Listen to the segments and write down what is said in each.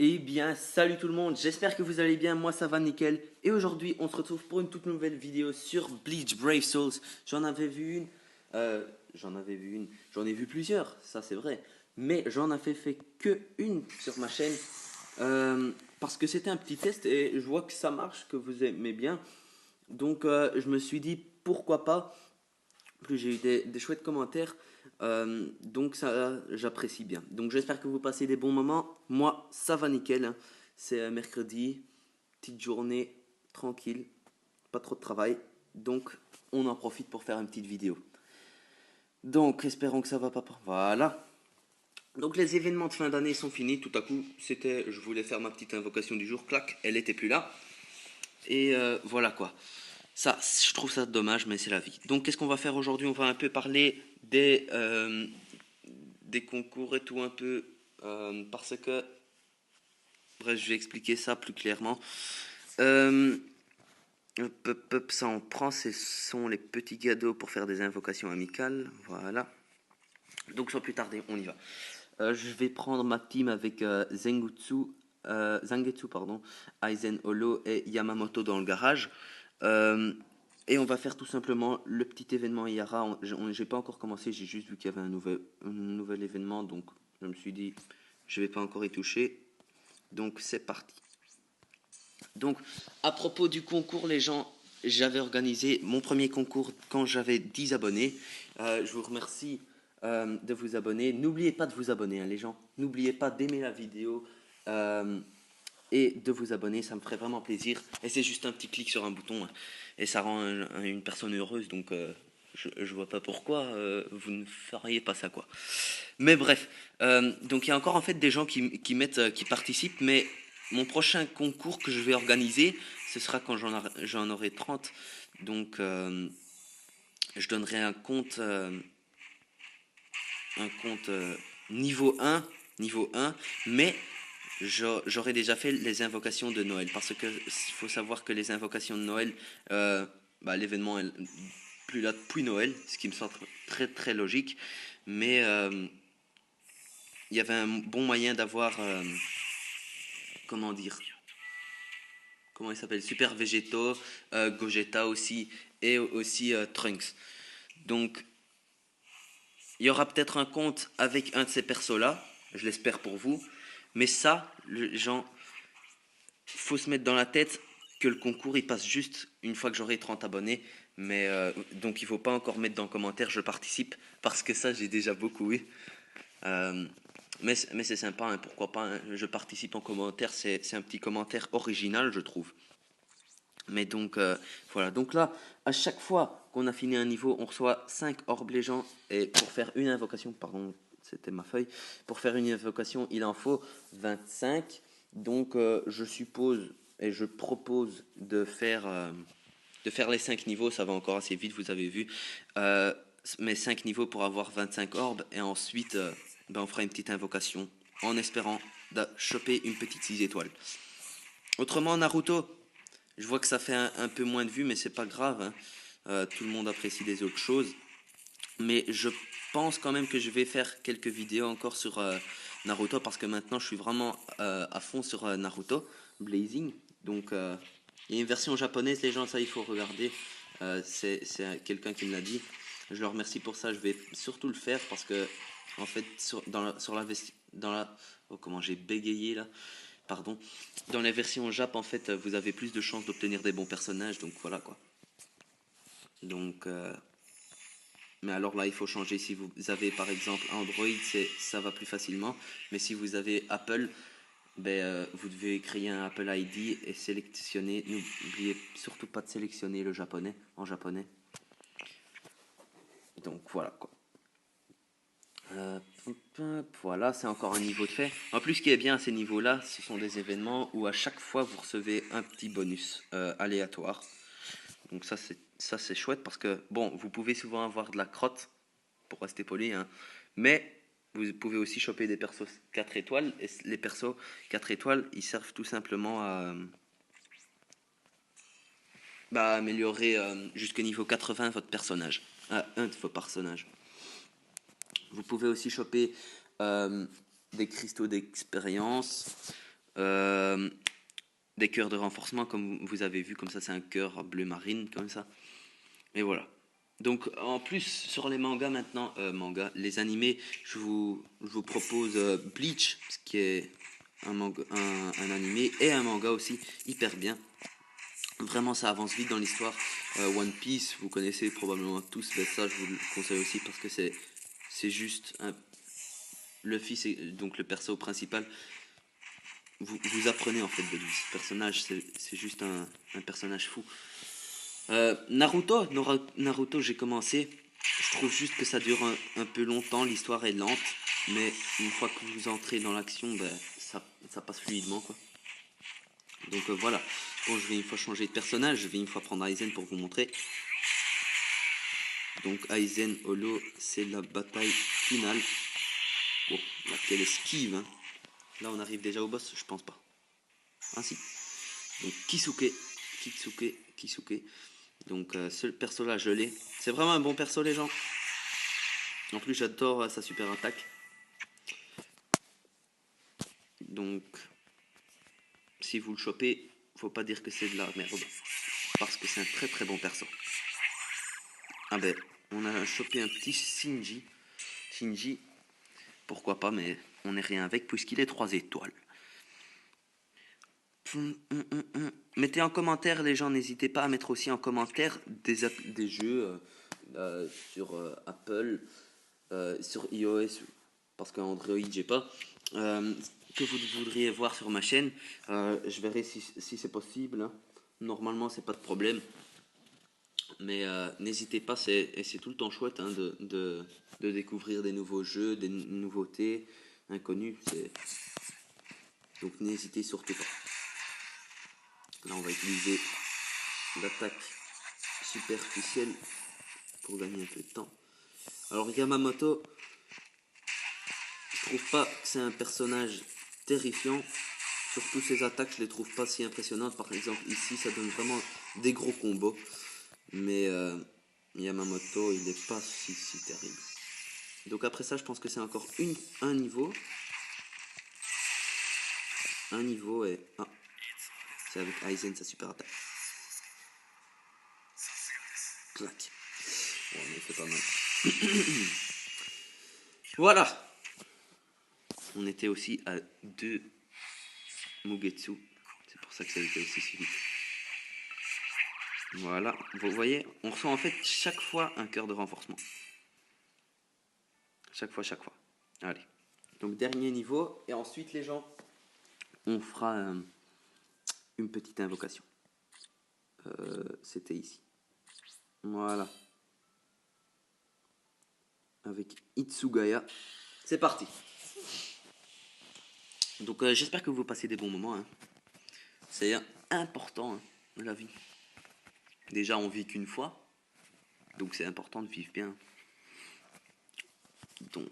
Eh bien, salut tout le monde, j'espère que vous allez bien, moi ça va nickel. Et aujourd'hui, on se retrouve pour une toute nouvelle vidéo sur Bleach Brave Souls. J'en avais vu une, j'en ai vu plusieurs, ça c'est vrai. Mais j'en avais fait que une sur ma chaîne. Parce que c'était un petit test et je vois que ça marche, que vous aimez bien. Donc je me suis dit, pourquoi pas. En plus, j'ai eu des chouettes commentaires. Donc ça, j'apprécie bien. Donc j'espère que vous passez des bons moments. Moi, ça va nickel, hein. C'est mercredi, petite journée tranquille, pas trop de travail. Donc on en profite pour faire une petite vidéo. Donc espérons que ça va pas. Voilà. Donc les événements de fin d'année sont finis. Tout à coup, je voulais faire ma petite invocation du jour. Clac, elle était plus là. Et voilà quoi. Ça, je trouve ça dommage, mais c'est la vie. Donc, qu'est-ce qu'on va faire aujourd'hui? On va un peu parler des concours et tout un peu, parce que, bref, je vais expliquer ça plus clairement. Euh, Ça, on prend, ce sont les petits cadeaux pour faire des invocations amicales. Voilà. Donc, sans plus tarder, on y va. Je vais prendre ma team avec Zangetsu, pardon, Aizen Holo et Yamamoto dans le garage. Euh, et on va faire tout simplement le petit événement Yara. J'ai pas encore commencé, j'ai juste vu qu'il y avait un nouvel événement, donc je me suis dit, je vais pas encore y toucher. Donc c'est parti. Donc, à propos du concours, les gens, j'avais organisé mon premier concours quand j'avais 10 abonnés. Je vous remercie de vous abonner. N'oubliez pas de vous abonner, hein, les gens. N'oubliez pas d'aimer la vidéo et de vous abonner. Ça me ferait vraiment plaisir. Et c'est juste un petit clic sur un bouton, hein, et ça rend une personne heureuse. Donc, je vois pas pourquoi vous ne feriez pas ça, quoi. Mais bref, donc il y a encore en fait des gens qui participent, mais mon prochain concours que je vais organiser, ce sera quand j'en aurai 30. Donc je donnerai un compte niveau 1, mais j'aurais déjà fait les invocations de Noël, parce que faut savoir que les invocations de Noël, l'événement est plus là depuis Noël, ce qui me semble très très logique, mais il y avait un bon moyen d'avoir, comment dire, comment il s'appelle, Super Vegeto, Gogeta aussi, et aussi Trunks. Donc, il y aura peut-être un compte avec un de ces persos-là, je l'espère pour vous, mais ça, les gens, faut se mettre dans la tête que le concours il passe juste une fois que j'aurai 30 abonnés, mais donc il faut pas encore mettre dans le commentaire je participe, parce que ça j'ai déjà beaucoup eu. Euh, mais c'est sympa, hein, pourquoi pas, hein, je participe en commentaire, c'est un petit commentaire original, je trouve. Mais donc, voilà. Donc là, à chaque fois qu'on a fini un niveau, on reçoit 5 orbes légends. Et pour faire une invocation, pardon, c'était ma feuille. Pour faire une invocation, il en faut 25. Donc, je suppose et je propose de faire les 5 niveaux. Ça va encore assez vite, vous avez vu. Mais 5 niveaux pour avoir 25 orbes. Et ensuite, on fera une petite invocation en espérant de choper une petite 6 étoiles. Autrement, Naruto, je vois que ça fait un peu moins de vues, mais c'est pas grave, hein. Tout le monde apprécie les autres choses. Mais je pense quand même que je vais faire quelques vidéos encore sur Naruto, parce que maintenant je suis vraiment à fond sur Naruto Blazing. Donc il y a une version japonaise, les gens, ça il faut regarder. C'est quelqu'un qui me l'a dit. Je le remercie pour ça. Je vais surtout le faire parce que en fait dans la oh, comment j'ai bégayé là. Pardon. Dans les versions Jap, en fait, vous avez plus de chances d'obtenir des bons personnages, donc voilà quoi. Donc, mais alors là, il faut changer. Si vous avez par exemple Android, ça va plus facilement. Mais si vous avez Apple, vous devez créer un Apple ID et sélectionner. N'oubliez surtout pas de sélectionner le japonais en japonais. Donc voilà quoi. Voilà, c'est encore un niveau de fait. En plus, ce qui est bien à ces niveaux-là, ce sont des événements où à chaque fois vous recevez un petit bonus aléatoire. Donc ça c'est chouette, parce que bon, vous pouvez souvent avoir de la crotte, pour rester poli, hein, mais vous pouvez aussi choper des persos 4 étoiles, et les persos 4 étoiles, ils servent tout simplement à améliorer jusqu'au niveau 80 votre personnage, un de vos personnages. Vous pouvez aussi choper des cristaux d'expérience, Euh, des cœurs de renforcement, comme vous avez vu, comme ça c'est un cœur bleu marine, comme ça. Et voilà. Donc en plus sur les mangas maintenant, les animés, je vous propose Bleach, ce qui est un animé et un manga aussi hyper bien. Vraiment ça avance vite dans l'histoire. One Piece, vous connaissez probablement tous, mais ça je vous le conseille aussi parce que c'est juste un, Luffy, c'est donc le perso principal. Vous apprenez en fait de lui. Ce personnage, c'est juste un personnage fou. Naruto, j'ai commencé. Je trouve juste que ça dure un peu longtemps, l'histoire est lente, mais une fois que vous entrez dans l'action, ben, ça passe fluidement quoi. Donc voilà. Bon, je vais une fois changer de personnage, je vais une fois prendre Aizen pour vous montrer. Donc Aizen Holo, c'est la bataille finale. Oh, laquelle esquive. Hein. Là, on arrive déjà au boss, je pense pas. Ah si. Donc Kisuke. Donc ce perso-là, je l'ai. C'est vraiment un bon perso, les gens. En plus, j'adore sa super attaque. Donc, si vous le chopez, faut pas dire que c'est de la merde. Parce que c'est un très très bon perso. Ah ben, on a chopé un petit Shinji. Shinji, pourquoi pas, mais on n'est rien avec puisqu'il est 3 étoiles. Mettez en commentaire, les gens, n'hésitez pas à mettre aussi en commentaire des jeux sur Apple, sur iOS, parce qu'Android, j'ai pas, que vous voudriez voir sur ma chaîne. Je verrai si c'est possible. Hein. Normalement, c'est pas de problème. Mais n'hésitez pas, c'est tout le temps chouette hein, de découvrir des nouveaux jeux, des nouveautés inconnues. Donc n'hésitez surtout pas. Là, on va utiliser l'attaque superficielle pour gagner un peu de temps. Alors Yamamoto, je trouve pas que c'est un personnage terrifiant. Surtout ses attaques, je les trouve pas si impressionnantes. Par exemple, ici, ça donne vraiment des gros combos. Mais Yamamoto, il n'est pas si terrible. Donc après ça, je pense que c'est encore un niveau. Un niveau et... Ah, c'est avec Aizen, sa super attaque. Clac. Bon, mais c'est pas mal. Voilà. On était aussi à 2 Mugetsu. C'est pour ça que ça a été aussi si vite. Voilà. Vous voyez, on reçoit en fait chaque fois un cœur de renforcement. Chaque fois. Allez. Donc dernier niveau. Et ensuite les gens, on fera une petite invocation. C'était ici. Voilà. Avec Itsugaya. C'est parti. Donc j'espère que vous passez des bons moments. Hein. C'est important hein, la vie. Déjà on vit qu'une fois. Donc c'est important de vivre bien. Donc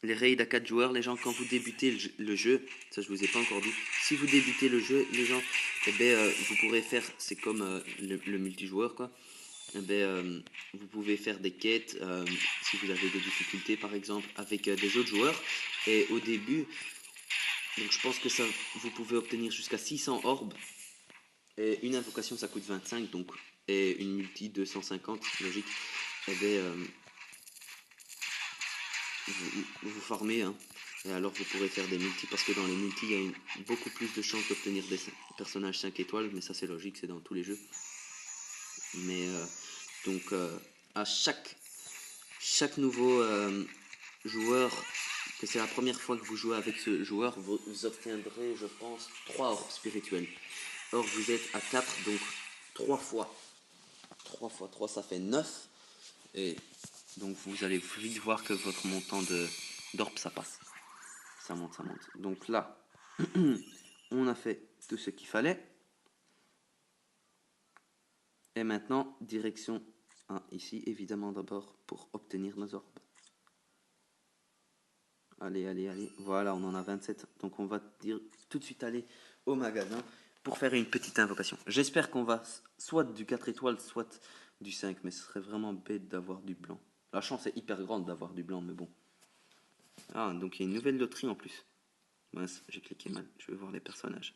les raids à 4 joueurs, les gens, quand vous débutez le jeu, ça je vous ai pas encore dit, si vous débutez le jeu, les gens, eh ben, vous pourrez faire, c'est comme le multijoueur quoi, eh ben, vous pouvez faire des quêtes si vous avez des difficultés par exemple avec des autres joueurs, et au début, donc je pense que ça, vous pouvez obtenir jusqu'à 600 orbes, et une invocation ça coûte 25, donc, et une multi 250, logique, eh ben, vous farmez, hein, et alors vous pourrez faire des multis, parce que dans les multis, il y a beaucoup plus de chances d'obtenir des personnages 5 étoiles, mais ça c'est logique, c'est dans tous les jeux. Mais donc à chaque nouveau joueur, que c'est la première fois que vous jouez avec ce joueur, vous obtiendrez, je pense, 3 orbes spirituels. Or vous êtes à 4, donc 3 fois. 3 fois 3, ça fait 9. Et donc vous allez vite voir que votre montant d'orbes, ça passe. Ça monte. Donc là, on a fait tout ce qu'il fallait. Et maintenant, direction ici, évidemment d'abord, pour obtenir nos orbes. Allez. Voilà, on en a 27. Donc on va tout de suite aller au magasin pour faire une petite invocation. J'espère qu'on va soit du 4 étoiles, soit du 5. Mais ce serait vraiment bête d'avoir du blanc. La chance est hyper grande d'avoir du blanc, mais bon. Ah, donc il y a une nouvelle loterie en plus. Mince, j'ai cliqué mal. Je vais voir les personnages.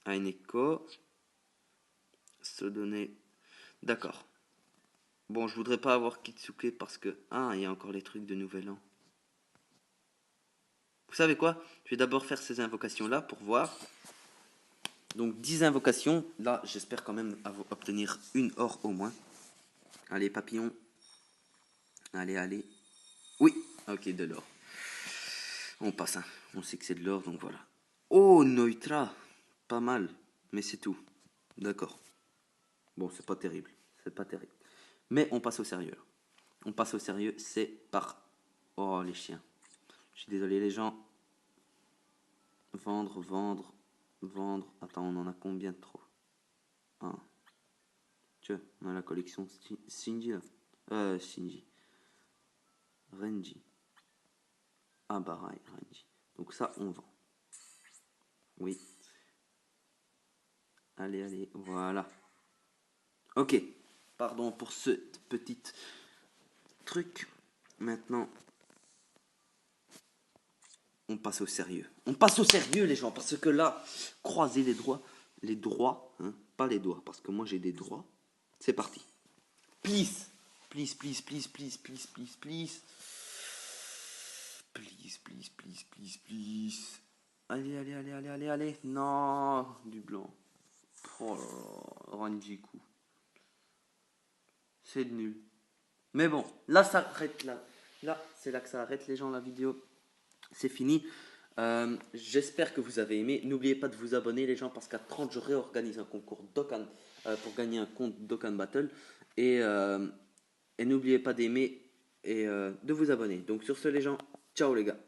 Aineko. Se donner. D'accord. Bon, je voudrais pas avoir Kitsuke parce que... Ah, il y a encore les trucs de Nouvel An. Vous savez quoi? Je vais d'abord faire ces invocations-là pour voir. Donc 10 invocations. Là, j'espère quand même obtenir une or au moins. Allez, papillon. Allez, allez. Oui, ok, de l'or. On passe, hein. On sait que c'est de l'or, donc voilà. Oh, Neutra. Pas mal, mais c'est tout. D'accord. Bon, c'est pas terrible. C'est pas terrible. Mais on passe au sérieux. On passe au sérieux, c'est par... Oh, les chiens. Je suis désolé, les gens. Vendre, vendre, vendre. Attends, on en a combien de trop? Ah. Tiens, on a la collection Shinji là. Shinji. Renji. Ah, Barai, Renji. Donc ça, on vend. Oui. Allez, allez, voilà. Ok. Pardon pour ce petit truc. Maintenant, on passe au sérieux. On passe au sérieux, les gens, parce que là, croisez les droits, hein, pas les doigts, parce que moi j'ai des droits. C'est parti. Please, please, please, please, please, please, please, please. Please, please, please, please, please. Allez, allez, allez, allez, allez, allez. Non, du blanc. Oh là là, Ranjiku. C'est nul. Mais bon, là ça arrête là. Là, c'est là que ça arrête les gens la vidéo. C'est fini. J'espère que vous avez aimé. N'oubliez pas de vous abonner les gens parce qu'à 30 je réorganise un concours Dokkan pour gagner un compte Dokkan Battle. Et n'oubliez pas d'aimer et de vous abonner. Donc sur ce les gens, ciao les gars.